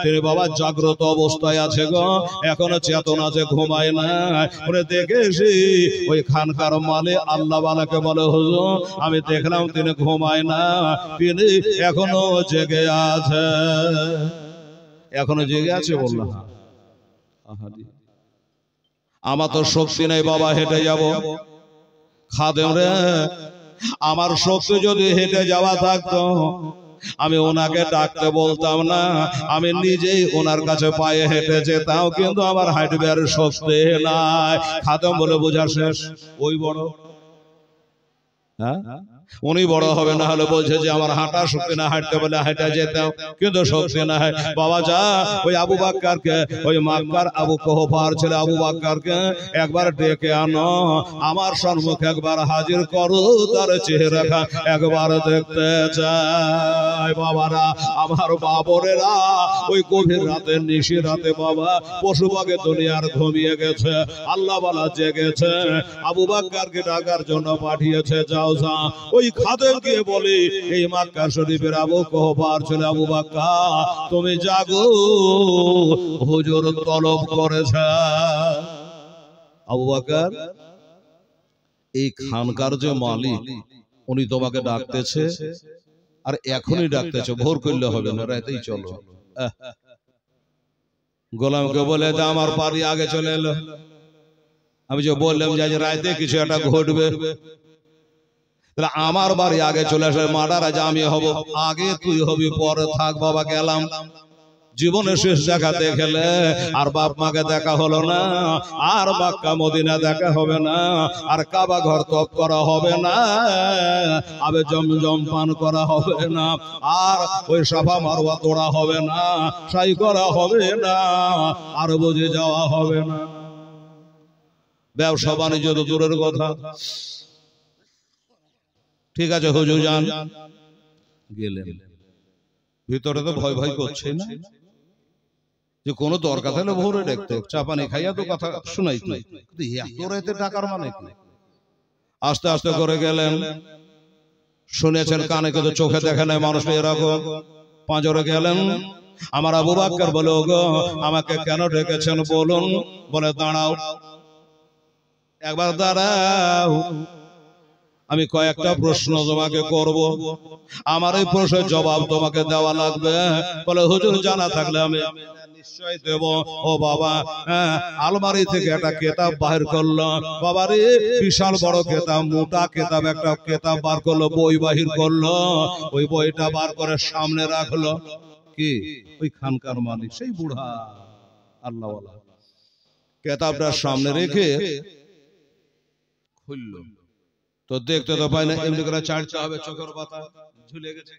তিনি বাবা জাগ্রত অবস্থায় আছে গো, এখনো চেতন আছে, ঘুমায় না। ওরে দেখেছি ওই খানকার মালে আল্লাহ বালাকে বলে, হুজুর আমি দেখলাম তিনি ঘুমায় না, তিনি এখনো জেগে আছে। এখনো জেগে আছে? বললাম আমার তো শক্তি নেই বাবা, হেঁটে যাব। খাদেম রে, আমার শক্তি যদি হেঁটে যাওয়া থাকতো আমি ওনাকে ডাকতে বলতাম না, আমি নিজেই ওনার কাছে পায়ে হেঁটে যেতাম, কিন্তু আমার হাঁটবার শক্তি নাই। খাদেম বলে, বোঝা শেষ। ওই বড়, হ্যাঁ উনি বড় হবে, না হলে বলছে যে আমার হাঁটা শক্তি না, হাঁটতে বলে হাঁটা যেতাম, কিন্তু শক্তি না। বাবা যা ওই আবু বকরকে, ওই মাক্কার আবু কোহবার ছেলে আবু বকরকে একবার ডেকে আনো, আমার সম্মুখে একবার হাজির করো, তার চেহারা একবার দেখতে চাই। বাবারা, আমার বাবরেরা, ওই গভীর রাতে নিশি রাতে বাবা পশু পাখি দুনিয়ার ঘুমিয়ে গেছে, আল্লাহ বালা জেগেছে, আবু বকরকে ডাকার জন্য পাঠিয়েছে। যাও যা ওই খাদেম গিয়ে বলি, এই মক্কা শরীফের আবু কোহবার ছেলে আবু বকর তুমি জাগো, হুজুর তলব করেছে। আবু বকর, এই খানকার যে মালিক উনি তোমাকে ডাকতেছে, আর এখনই ডাকতেছে, ভোর করলে হবে না, রাতেই চলো। গোলামকে বলে আমার পারি আগে চলে এলো। আমি যে বললাম যে আজ রাতে কিছু একটা ঘটবে, আমার বাড়ি আগে চলে আসে, মার্ডার আজ আমি হব, আগে তুই হবি, পরে থাক। বাবা গেলাম। জীবনের শেষ দেখা দেখলে আর বাপ মাকে দেখা হলো না, আর মক্কা মদিনা দেখা হবে না, আর কাবা ঘর তপ করা হবে না, আবে জমজম পান করা হবে না, আর ওই সাফা মারওয়া তোড়া হবে না, সাই করা হবে না, আর বুঝে যাওয়া হবে না। ব্যবসা বাণিজ্য তো দূরের কথা। ঠিক আছে হুজুর যান। গেলেন, ভিতরে তো ভয় ভয় করছে না, যে কোনো দরকার হলে ভোরে দেখতো, চাপানি খাইয়া তো কথা শুনাইতো, এত রাতে ডাকার মানে কি? আস্তে আস্তে করে গেলেন, শুনেছেন কানে, কিন্তু চোখে দেখে নাই মানুষ এরকম। পাঁজরে গেলেন, আমার আবু বকর বলে, ওগো আমাকে কেন ডেকেছেন বলুন। বলে দাঁড়াও, একবার দাঁড়াও, আমি কয়েকটা প্রশ্ন তোমাকে করব, আমার এই প্রশ্নের জবাব তোমাকে দেওয়া লাগবে। বলে হুজুর জানা থাকলে আমি নিশ্চয় দেব। ও বাবা, আলমারি থেকে একটা কিতাব বাহির করলো, বাবারে বিশাল বড় কিতাব, মোটা কিতাব, একটা কিতাব বার করলো, বই বাহির করলো, ওই বইটা বার করে সামনে রাখলো। কি? ওই খানকার মালিক, সেই বুড়া আল্লাহ ওয়ালা, কিতাবটা সামনে রেখে খুললো, তো দেখতে তো পাই না, এমনি করে চাটতে হবে, চোখের পাতা ঝুলে গেছে।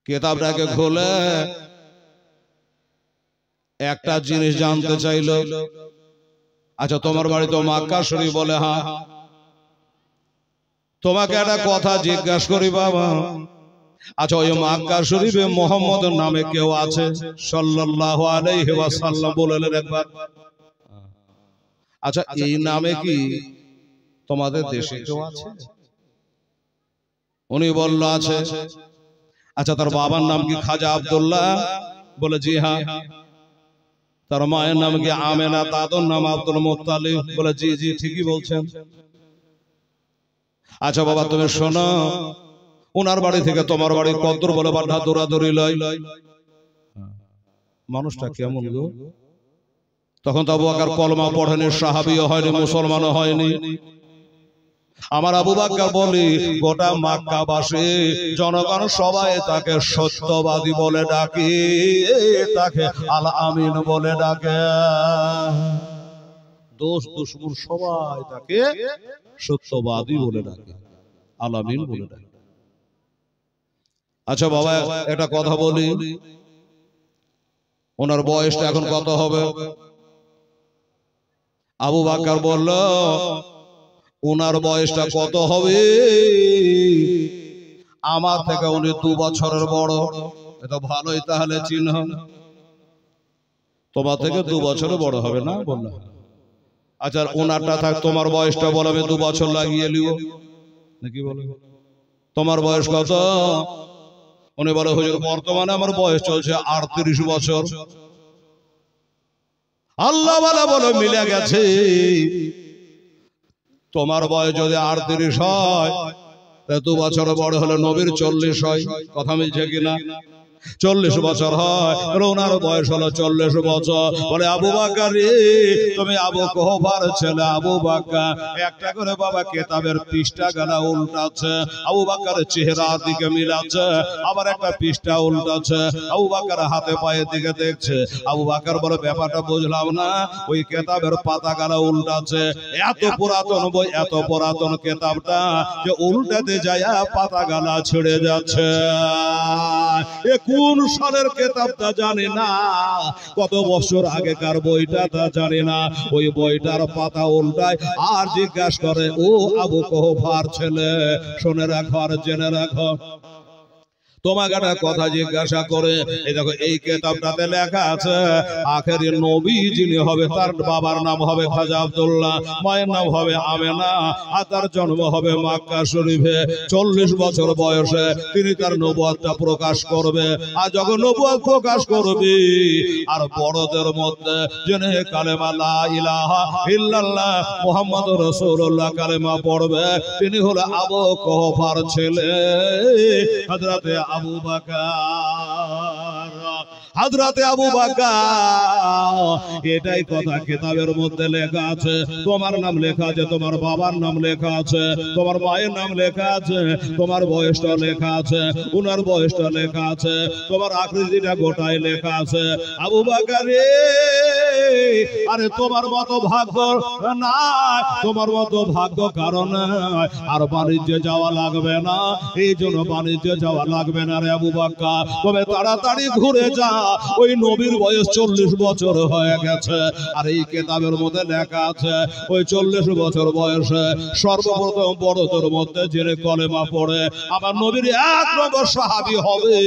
কিতাবটাকে খুলে একটা জিনিস জানতে চাইলো, আচ্ছা তোমার বাড়ি তো মক্কা শরীফ, বলে হ্যাঁ। তোমাকে একটা কথা জিজ্ঞাসা করি বাবা, আচ্ছা ওই মক্কা শরীফে মোহাম্মদ নামে কেউ আছে? সাল্লাল্লাহু আলাইহি ওয়াসাল্লাম বললেন একবার। আচ্ছা এই নামে কি তোমাদের দেশে কেউ আছে? উনি বলল আছে। আচ্ছা তার বাবার নাম কি খাজা আব্দুল্লাহ? বলে জি হ্যাঁ। তার মায়ের নাম কি আমেনা, দাদুর নাম আব্দুল মুত্তালিব? বলে জি জি ঠিকই বলছেন। আচ্ছা বাবা তুমি শোনো, ওনার বাড়ি থেকে তোমার বাড়ি কত দূর? বলে বাধা দৌড়াদৌড়ি লয়। মানুষটা কেমন গো? তখন তো আবু বকর কলমা পড়েনি, সাহাবীও হয়নি, মুসলমানও হয়নি। আমার আবু বকর বলি, গোটা মক্কাবাসী জনগণ সবাই তাকে সত্যবাদী বলে ডাকে, তাকে আল আমিন বলে ডাকে। দোস্ত দুশমন সবাই তাকে সত্যবাদী বলে ডাকে, আল আমিন বলে ডাকে। আচ্ছা বাবা একটা কথা বলি, ওনার বয়সটা এখন কত হবে? আবু বকর বলল ওনার বয়সটা কত হবে? আমার থেকে উনি 2 বছরের বড়। এটা ভালোই তাহলে চিহ্ন, তোমার থেকে 2 বছরের বড় হবে না? বলল আচ্ছা ওনারটা থাক, তোমার বয়সটা বলো, আমি 2 বছর লাগিয়ে নিব নাকি? বলে তোমার বয়স কত? উনি বলে হুজুর বর্তমানে আমার বয়স চলছে 38 বছর। আল্লাহ ওয়ালা বলে মিলে গেছে। তোমার বয়স যদি 38 হয়, 2 বছর বড় হলে নবীর 40 হয়। কথা মিলছে কিনা? 40 বছর হয়, ওনার বয়স হলো 40 বছর। বলে আবু বকর রে, তুমি আবু কুহাফার ছেলে আবু বকর। একটা করে বাবা কিতাবের পৃষ্ঠা গালা উল্টাচ্ছে, আবু বকরের চেহারার দিকে মিলাচ্ছে, আবার একটা পৃষ্ঠা উল্টাচ্ছে, আবু বকর হাতে পায়ে দিকে দেখছে। আবু বকর বলে ব্যাপারটা বুঝলাম না, ওই কিতাবের পাতা গালা উল্টাচ্ছে। এত পুরাতন বই, এত পুরাতন কিতাবটা যে উল্টাতে যায় পাতা গালা ছেড়ে যাচ্ছে। কোন সালের কিতাবটা জানি না, কত বছর আগেকার বইটা তা জানি না। ওই বইটার পাতা উল্টায় আর জিজ্ঞাসা করে, ও আবু কুহাফার ছেলে, শুনে রাখো আর জেনে রাখো, তোমাকে একটা কথা জিজ্ঞাসা করে। এই দেখো এই কিতাবটাতে লেখা আছে আখেরি নবী যিনি হবে তার বাবার নাম হবে খাজা আব্দুল্লাহ, মায়ের নাম হবে আমেনা, আর তার জন্ম হবে মক্কা শরীফে। 40 বছর বয়সে তিনি তার নবুয়তটা প্রকাশ করবে। আর যখন নবুয়ত প্রকাশ করবে, আর বড়দের মধ্যে যিনি কালেমা লা ইলাহা ইল্লাল্লাহ মুহাম্মাদুর রাসূলুল্লাহ কালেমা পড়বে, তিনি হলো আবু কুহাফার ছেলে হযরতে আবু বকর। হযরতে আবু বকর, এটাই কথা কিতাবের মধ্যে লেখা আছে। তোমার নাম লেখা আছে, তোমার বাবার নাম লেখা আছে, তোমার মায়ের নাম লেখা আছে, তোমার বয়সটা লেখা আছে, উনার বয়সটা লেখা আছে, তোমার আকৃতিটা গোটাই লেখা আছে। আবু বকর রে, আরে তোমার মতো ভাগ্য না, তোমার মতো ভাগ্য কারণ আর বাণিজ্যে যাওয়া লাগবে না, এই জন্য বাণিজ্যে যাওয়া লাগবে না রে আবু বকর, তবে তাড়াতাড়ি ঘুরে যা, ওই নবীর বয়স 40 বছর হয়ে গেছে। আর এই কিতাবের মধ্যে লেখা আছে ওই 40 বছর বয়সে সর্বপ্রথম বড়দের মধ্যে যিনি কলেমা পড়ে আমার নবীর 1 নম্বর সাহাবী হবে,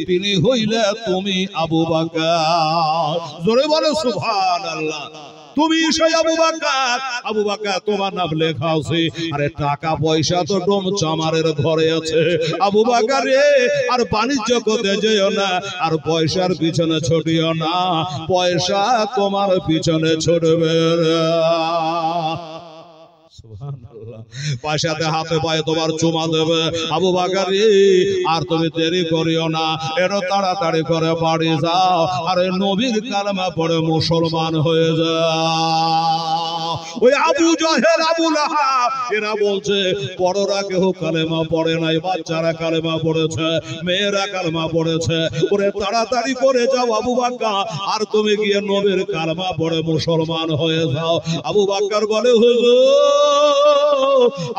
তিনি হইলে তুমি আবু বকর। জোরে বলো সুবহানাল্লাহ। তুমি সেই আবু বকর। আবু বকর তোমার নাম লেখা আছে। আরে টাকা পয়সা তো ডোম চামারের ঘরে আছে আবু বকর রে, আর বাণিজ্য করতে যেও না, আর পয়সার পিছনে ছুটিও না, পয়সা তোমার পিছনে ছুটবে। পয়সাতে হাতে পায়ে তোমার চুমা দেবে আবু বকর রে, আর তুমি দেরি করিও না, এরো তাড়াতাড়ি করে বাড়ি যাও, আর নবীর কালেমা পড়ে মুসলমান হয়ে যাও। ওই আবু জাহেল আবু লাহাব এরা বলছে বড়রা কেউ কালেমা পড়ে নাই, বাচ্চারা কালেমা পড়েছে, মেয়েরা কালেমা পড়েছে। ওরে তাড়াতাড়ি করে যাও আবু বকর, আর তুমি গিয়ে নবীর কালেমা পড়ে মুসলমান হয়ে যাও। আবু বকর বলে হুজুর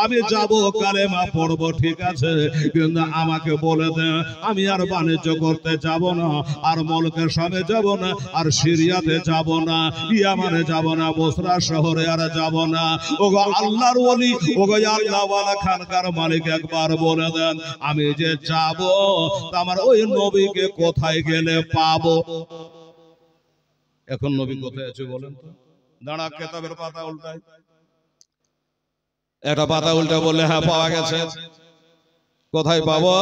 আমি যাব কালেমা পড়ব ঠিক আছে, কিন্তু আমাকে বলে দেন আমি আর বাণিজ্য করতে যাব না, আর মলকের সামনে যাব না, আর সিরিয়াতে যাব না, ইয়ামানে যাব না, বসরা শহরে আর যাব না। ওগো আল্লাহর ওলি, ওগো আল্লাহওয়ালা খানকার মালিক একবার বলে দেন আমি যে যাব আমার ওই নবীকে কোথায় গেলে পাবো। এখন নবী কোথায় আছে বলেন তো? দাঁড়া কিতাবের পাতা উল্টায়, একটা পাতা উল্টা বললে হ্যাঁ পাওয়া গেছে। কোথায় পাবো?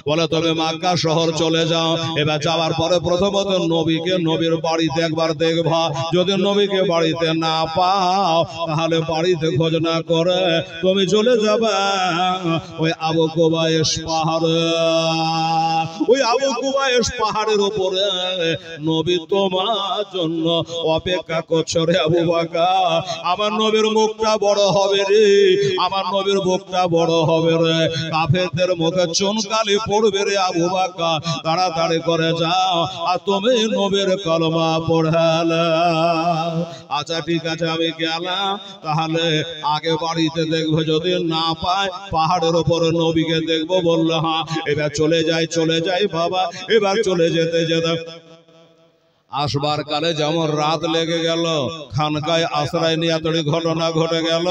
বলে তবে মক্কা শহর চলে যাও। এবার যাওয়ার পরে প্রথমত নবীকে নবীর বাড়িতে একবার দেখবা, যদি নবীকে বাড়িতে না পাও তাহলে বাড়িতে খোঁজ না করে তুমি চলে যাবে ওই আবু কুবাইস পাহাড়ে। ওই আবু কুবাইস পাহাড়ের উপরে নবী তোমার জন্য অপেক্ষা করছে রে আবু বকর। আমার নবীর মুখটা বড় হবে রে, আমার নবীর মুখটা বড় হবে রে, কাফেরদের মুখে চুনকালি পড়বে রে আবু বকর, তাড়াতাড়ি করে যাও আর তুমি নবীর কালেমা পড়ালে। আচ্ছা ঠিক আছে আমি গেলাম, তাহলে আগে বাড়িতে দেখবো, যদি না পাই পাহাড়ের উপরে নবীকে দেখবো। বললো হ্যাঁ। এবার চলে যাই বাবা। এবার চলে যেতে যেতে আসবার কালে যেমন রাত লেগে গেল, খানকায় আশ্রয় নিয়ে তড়ি ঘটনা ঘটে গেল।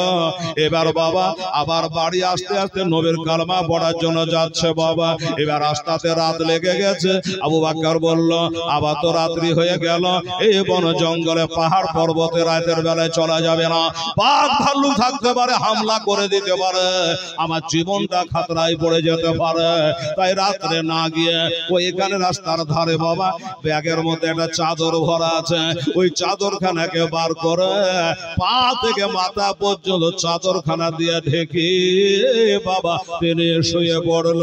এবার বাবা আবার বাড়ি আসতে আসতে নবীর কালেমা পড়ার জন্য যাচ্ছে বাবা। এবার রাস্তাতে রাত লেগে গেছে। আবু বকর বলল আবার তো রাত্রি হয়ে গেল, এই বন জঙ্গলে পাহাড় পর্বতে রাতের বেলায় চলা যাবে না, বাঘ ভাল্লুক থাকতে পারে, হামলা করে দিতে পারে, আমার জীবনটা খাতরায় পড়ে যেতে পারে। তাই রাত্রে না গিয়ে ওই এখানে রাস্তার ধারে বাবা ব্যাগের মধ্যে একটা চাদর ভরা আছে, ওই চাদরখানাকে বার করে পা থেকে মাথা পর্যন্ত চাদরখানা দিয়ে ঢেকে বাবা তিনি শুয়ে পড়ল।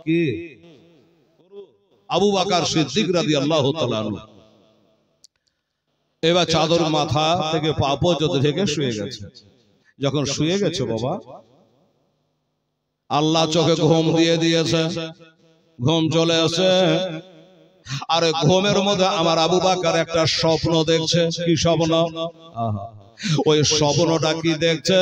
কি আবু বকর সিদ্দিক রাদিয়াল্লাহু তাআলা আনহু এবার চাদর মাথা থেকে পা পর্যন্ত ঢেকে শুয়ে গেছে। যখন শুয়ে গেছে বাবা আল্লাহ চোখে ঘুম দিয়ে দিয়েছে, ঘুম চলে আসে। আরে ঘুমের মধ্যে আমার আবু বকর একটা স্বপ্ন দেখছে। কি স্বপ্ন? ওই স্বপ্নটা কি দেখছে?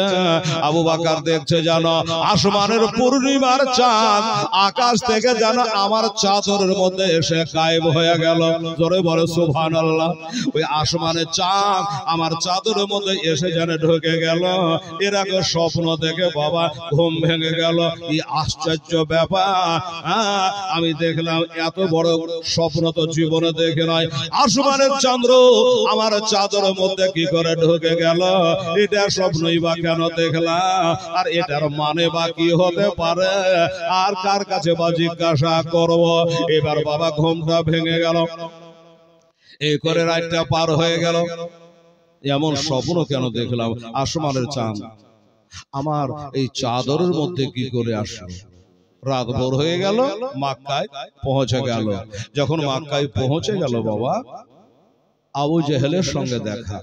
আবু বকর দেখছে জানো আসমানের পূর্ণিমার চাঁদ আকাশ থেকে যেন আমার চাদরের মধ্যে এসে গায়েব হয়ে গেল। জোরে বলে সুবহানাল্লাহ। ওই আসমানের চাঁদ আমার চাদরের মধ্যে এসে যেন ঢুকে গেল। এর আগে স্বপ্ন দেখে বাবা ঘুম ভেঙে গেল। এই আশ্চর্য ব্যাপার, আমি দেখলাম এত বড় স্বপ্ন তো জীবনে দেখে নাই। আসমানের চন্দ্র আমার চাদরের মধ্যে কি করে ঢুকে গেল, এটা স্বপ্নই বা কেন দেখলাম, আর এটার মানে বা কি হতে পারে, আর কার কাছে বা জিজ্ঞাসা করব। এবার বাবা ঘুমটা ভেঙে গেল। এই করে রাতটা পার হয়ে গেল। এমন স্বপ্ন কেন দেখলাম? আসমানের চাঁদ আমার এই চাদরের মধ্যে কি করে আসলো? রাত ভোর হয়ে গেল, মক্কায় পৌঁছে গেল। যখন মক্কায় পৌঁছে গেল বাবা আবু জেহেলের সঙ্গে দেখা।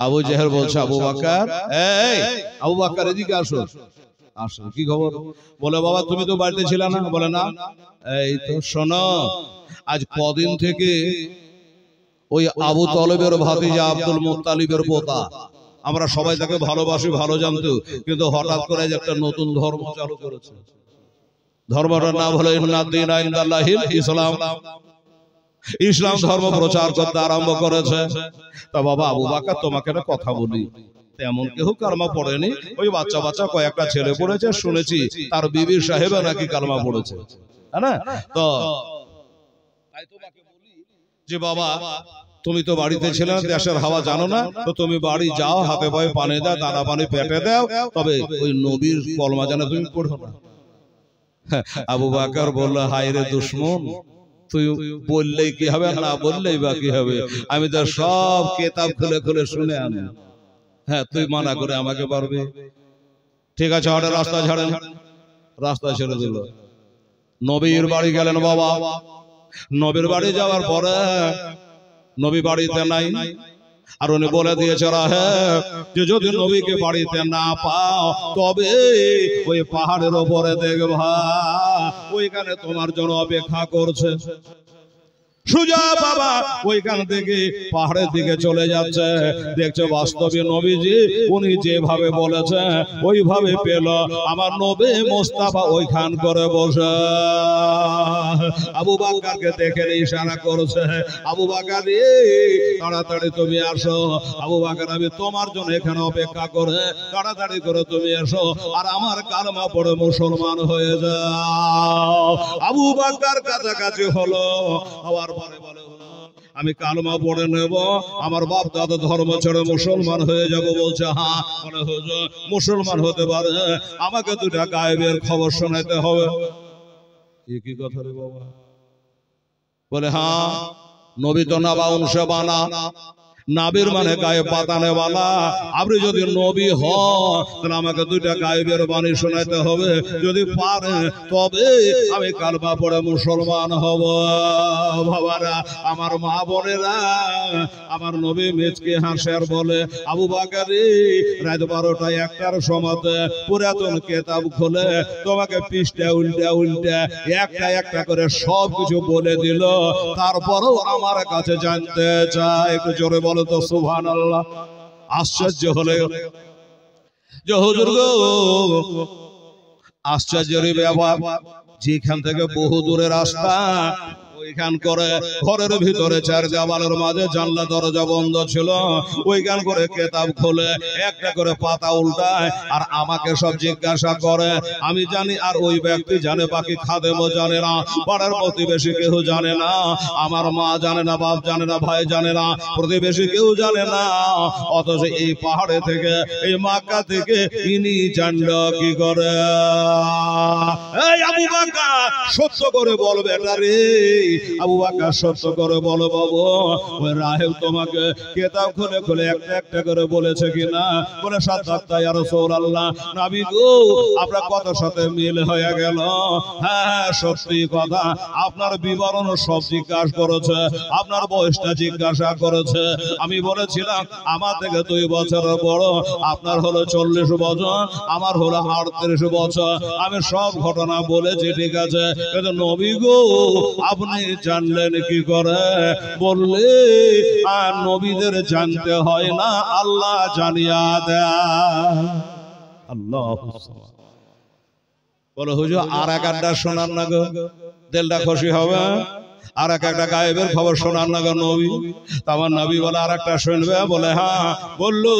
আবু জেহেল বলছে আবু বকর, এই আবু বকর এদিকে আসো। আসো, কি খবর? বলে বাবা তুমি তো বাড়িতে ছিলে না। বলে না। এই তো শোনো, আজ কদিন থেকে ওই আবু তলেবের ভাতিজা আব্দুল মুত্তালিবের পোতা, আমরা সবাই তাকে ভালোবাসি, ভালো জানতো, কিন্তু হঠাৎ করে একটা নতুন ধর্ম চালু করেছে। ধর্মটার নাম হলো ইন্নাদ-দীনা ইনদাল্লাহিল ইসলাম। ইসলাম ধর্ম প্রচার করতে আরম্ভ করেছে। তা বাবা আবু বকর তোমাকে একটা কথা বলি, তেমন কেউ কালমা পড়েনি, ওই বাচ্চা বাচ্চা কয়েকটা ছেলে পড়েছে, শুনেছি তার বিবি সাহেবা নাকি কালমা পড়েছে, হ্যাঁ না? তো তাই তোমাকে বলি যে বাবা তুমি তো বাড়িতে ছিলে না, দেশের হাওয়া জানো না, তো তুমি বাড়ি যাও, হাতে পায়ে পানি দাও, দানা পানি পেটে দাও, তবে ওই নবীর কলমা যেন তুমি পড়ো না। আবু বকর বলল হায় রে দুশমন, তুই বললেই কি হবে, না বললেই বা কি হবে? আমি তো সব কিতাব খুলে খুলে শুনে আনি। হ্যাঁ তুই মানা করে আমাকে পারবি? ঠিক আছে হঠাৎ রাস্তা ছাড়েন। রাস্তা ছেড়ে দিল, নবীর বাড়ি গেলেন বাবা। নবীর বাড়ি যাওয়ার পরে নবী বাড়িতে নাই। আর উনি বলে দিয়েছে রাহেব যে যদি নবীকে বাড়িতে না পাও তবে ওই পাহাড়ের উপরে দেখবা ওইখানে তোমার জন্য অপেক্ষা করছে। সুজা বাবা ওইখান থেকে পাহাড়ের দিকে চলে যাচ্ছে, দেখছে বাস্তবে নবীজি উনি যেভাবে বলেছে ওইভাবে পেল। আমার নবী মোস্তাফা ওইখান করে বসে আবু বকরকে দেখে ইশারা করছে, আবু বকর তাড়াতাড়ি তুমি আসো, আবু বকর আমি তোমার জন্য এখানে অপেক্ষা করে, তাড়াতাড়ি করে তুমি এসো আর আমার কালেমা পড়ে মুসলমান হয়ে যাও। আবু বকর কাছাকাছি হলো, আবার বলে আমি কালেমা পড়ে নেব, আমার বাপ দাদা ধর্ম ছেড়ে মুসলমান হয়ে যাব। বলছে হ্যাঁ, বলে হুজুর মুসলমান হতে পারে, আমাকে দুটা গায়েবের খবর শোনাতে হবে। কি কথা রে বাবা? বলে হ্যাঁ, নবী তো নাবাউন সে বানা, নাবির মানে গায়ে পাতানে বালা। আপনি যদি নবী হন তাহলে আমাকে দুইটা গায়েবের বাণী শোনাতে হবে, যদি পারে তবে আমি কালেমা পড়ে মুসলমান হব। বাবারা, আমার মা বোনেরা, আমার নবী মেজকে হাসে আর বলে আবু বকর রাত 12টা 1টার সময়তে পুরাতন কিতাব খুলে তোমাকে পৃষ্ঠা উল্টা উল্টা একটা একটা করে সব কিছু বলে দিল, তারপরেও আমার কাছে জানতে চায়। একটু জোরে বলো তো সুবহানাল্লাহ। আশ্চর্য হলে যে হুজুর গো, আশ্চর্যের ব্যাপার, যেখান থেকে বহু দূরের রাস্তা ওইখান করে ঘরের ভিতরে চার দেওয়ালের মাঝে জানলা দরজা বন্ধ ছিল, ওইখান করে কিতাব খোলে একটা করে পাতা উল্টায় আর আমাকে সব জিজ্ঞাসা করে। আমি জানি আর ওই ব্যক্তি জানে, বাকি খাদেমও জানে না, পাড়ার প্রতিবেশী কেউ জানে না, আমার মা জানে না, বাপ জানে না, ভাই জানে না, প্রতিবেশী কেউ জানে না। অথচ এই পাহাড়ে থেকে, এই মক্কা থেকে ইনি জানল কি করে? এই আবু বকর সত্য করে বলবে এটা রে, আবু বকর সত্য করে বলো বাবু, ওই রাহেব তোমাকে কিতাব খুলে খুলে একটা একটা করে বলেছে কিনা? বলে সাদাত ইয়া রাসূলুল্লাহ, নবী গো আপনার কথা সাথে মিল হয়ে গেল। হ্যাঁ সত্যি কথা, আপনার বিবরণ সব জিজ্ঞাসা করেছে, আপনার বয়সটা জিজ্ঞাসা করেছে। আমি বলেছিলাম আমার থেকে 2 বছরের বড়, আপনার হলো 40 বছর, আমার হলো 38 বছর। আমি সব ঘটনা বলেছি, ঠিক আছে, কিন্তু নবী গো আপনি জানলেন কি করে? বললে আর নবীদের জানতে হয় না, আল্লাহ জানিয়া দেয়। আল্লাহু সামাদ। বলো হুজুর আর এক আড্ডা শোনার না গো, দিলটা খুশি হবে। আর একটা গায়েবের খবর শোনার না গো নবী? আমার নবী বলে আর একটা শুনবে? বলে হ্যাঁ। বললো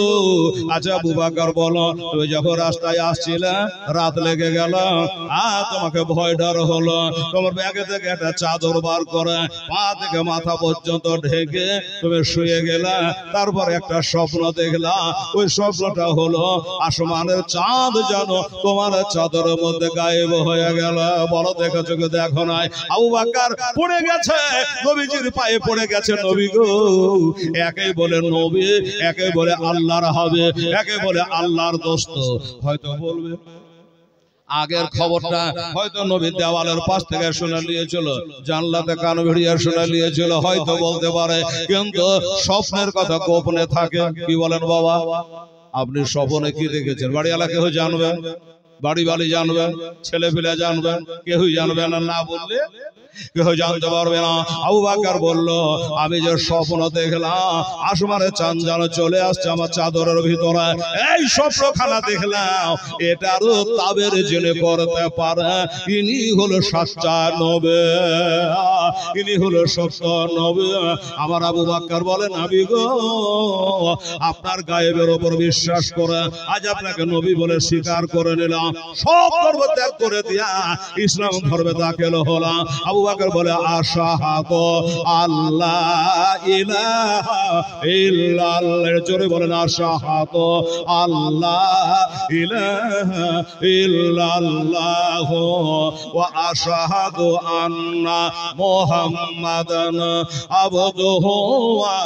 আচ্ছা আবু বকর বলো, তুমি যখন রাস্তায় আসছিলে রাত লেগে গেল, তোমাকে ভয় ডর হলো, তোমার ব্যাগে থেকে একটা চাদর বার করে পা থেকে মাথা পর্যন্ত ঢেকে তুমি শুয়ে গেলা, তারপর একটা স্বপ্ন দেখলা, ওই স্বপ্নটা হলো আসমানের চাঁদ যেন তোমার চাদরের মধ্যে গায়েব হয়ে গেল। বলো দেখেছো কি দেখো নাই? আবু বকর পড়ে গেছে, নবীজির পায়ে পড়ে গেছে। নবী গো, একে বলে নবী, একে বলে আল্লাহর হবে, একে বলে আল্লাহর দোস্ত। হয়তো বলবে আগের খবরটা হয়তো নবী দেওয়ালের পাশ থেকে শুনে নিয়েছিল, জানলাতে কান ভিড়িয়ে শুনে নিয়েছিল, হয়তো বলতে পারে, কিন্তু স্বপ্নের কথা গোপনে থাকে। কি বলেন বাবা? আপনি স্বপ্নে কি দেখেছেন বাড়িওয়ালা কেউ জানবেন, বাড়ি বাড়ি জানবেন, ছেলে পিলে জানবেন, কেউই জানবেন না, না বললে কেউ জানতে পারবে না। আবু বকর বলল আমি যে স্বপ্ন দেখলাম আসমানে চাঁদ যেন চলে আসছে আমার চাদরের ভিতরে, এই স্বপ্নখানা দেখলাম এটারও তাবের জেনে করতে পারে, ইনি হলো সচ্চা নবী, ইনি হলো সত্য নবী। আমার আবু বকর বলে নবী গো আপনার গায়েবের উপর বিশ্বাস করে আজ আপনাকে নবী বলে স্বীকার করে নিলাম, সব ধর্ম ত্যাগ করে দিয়া ইসলাম ধর্মে দাখিল হলাম। আবু বকর বলে আশহাদু আল্লাহ ইলাহা ইল্লাল্লাহ, জোরে বলেন আশহাদু আল্লাহ ইলাহা ইল্লাল্লাহ ওয়া আশহাদু আন্না মুহাম্মাদান আবদুহু ওয়া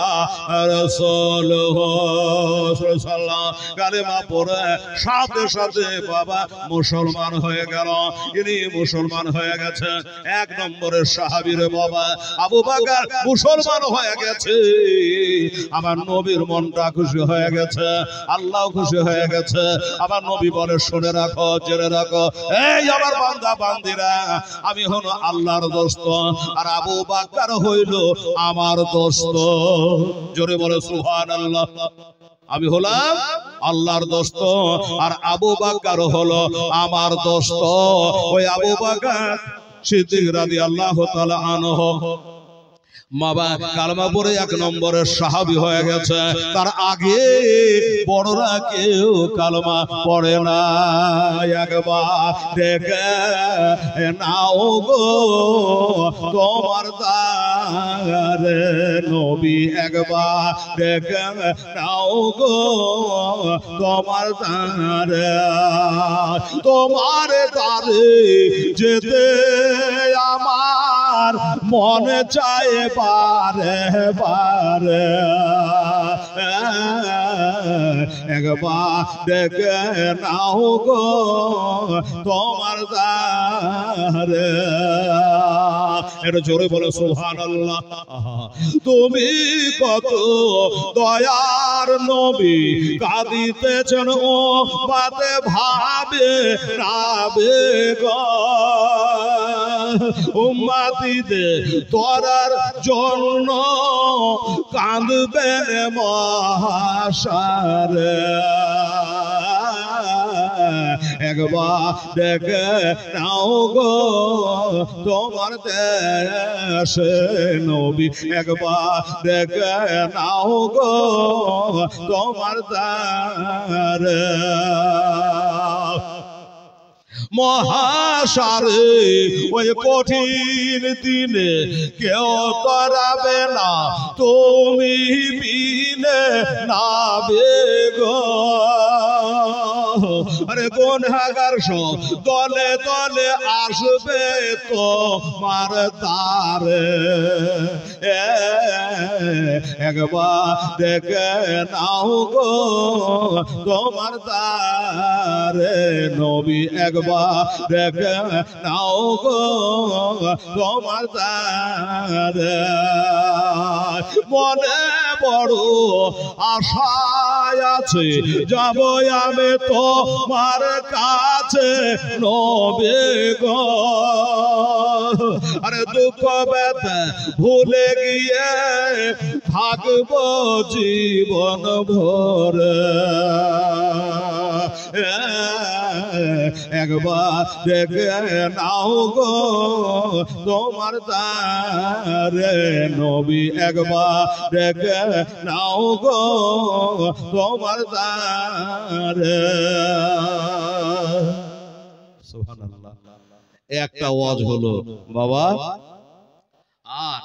রাসূলুহু। কালেমা পড়ে সাথে সাথে বাবা মুসলমান হয়ে গেল। ইনি মুসলমান হয়ে গেছে। 1 নম্বর নম্বরের সাহাবী রে বাবা। আবু বকর মুসলমান হয়ে গেছে, আমার নবীর মনটা খুশি হয়ে গেছে, আল্লাহ খুশি হয়ে গেছে। আমার নবী বলে শুনে রাখো, জেনে রাখো, এই আমার বান্দা বান্দিরা, আমি হলো আল্লাহর দোস্ত, আর আবু বকর হইল আমার দোস্ত। জোরে বলে সুবহানাল্লাহ। আমি হলাম আল্লাহর দোস্ত আর আবু বকর হলো আমার দোস্ত। ওই আবু বকর সিদ্দিক রাদিয়াল্লাহু তাআলা আনহু মাবা কালমা পড়ে 1 নম্বরের সাহাবী হয়ে গেছে। তার আগে বড়রা কেউ কালমা পড়ে না। একবার দেখে নাও গো তোমার দারে নবী, একবার দেখে নাও গো তোমার দারে, তোমার দারে যেতে আমার মনে চায় বারে বারে, একবার দেখে নাও গো তোমার দারে। এটা জোরে বলে সুবহানাল্লাহ। তুমি কত দয়ার নবী, কাঁদিতেছেন ও বাতে ভাবে রাবে গো, উম্মতিদের তরার জন্য কাঁদবেন মহাশারে, একবার দেখে নাও গো তোমার দেশে নবী, একবার দেখে নাও গো তোমার দারে। মহাশারে ওই কঠিন দিনে কেউ তরাবে না, তুমি বিনে নাবে গো, আরে গুনাহগার সব দলে দলে আসবে তোমার দ্বারে, একবার দেখে নাও গো তোমার দ্বারে নবী, একবার দেখে নাও গো তোমার দ্বারে। মনে বড় আশা আছে, যাব আমি তোমার কাছে নবী গো, আরে দুঃখ ব্যথা ভুলে গিয়ে থাকবো জীবন ভরে, একবার দেখে নাও গো তোমার দারে নবী, একবার দেখে নাও গো তোমার দারে। সুবহানাল্লাহ। একটা ওয়াজ হলো বাবা, আর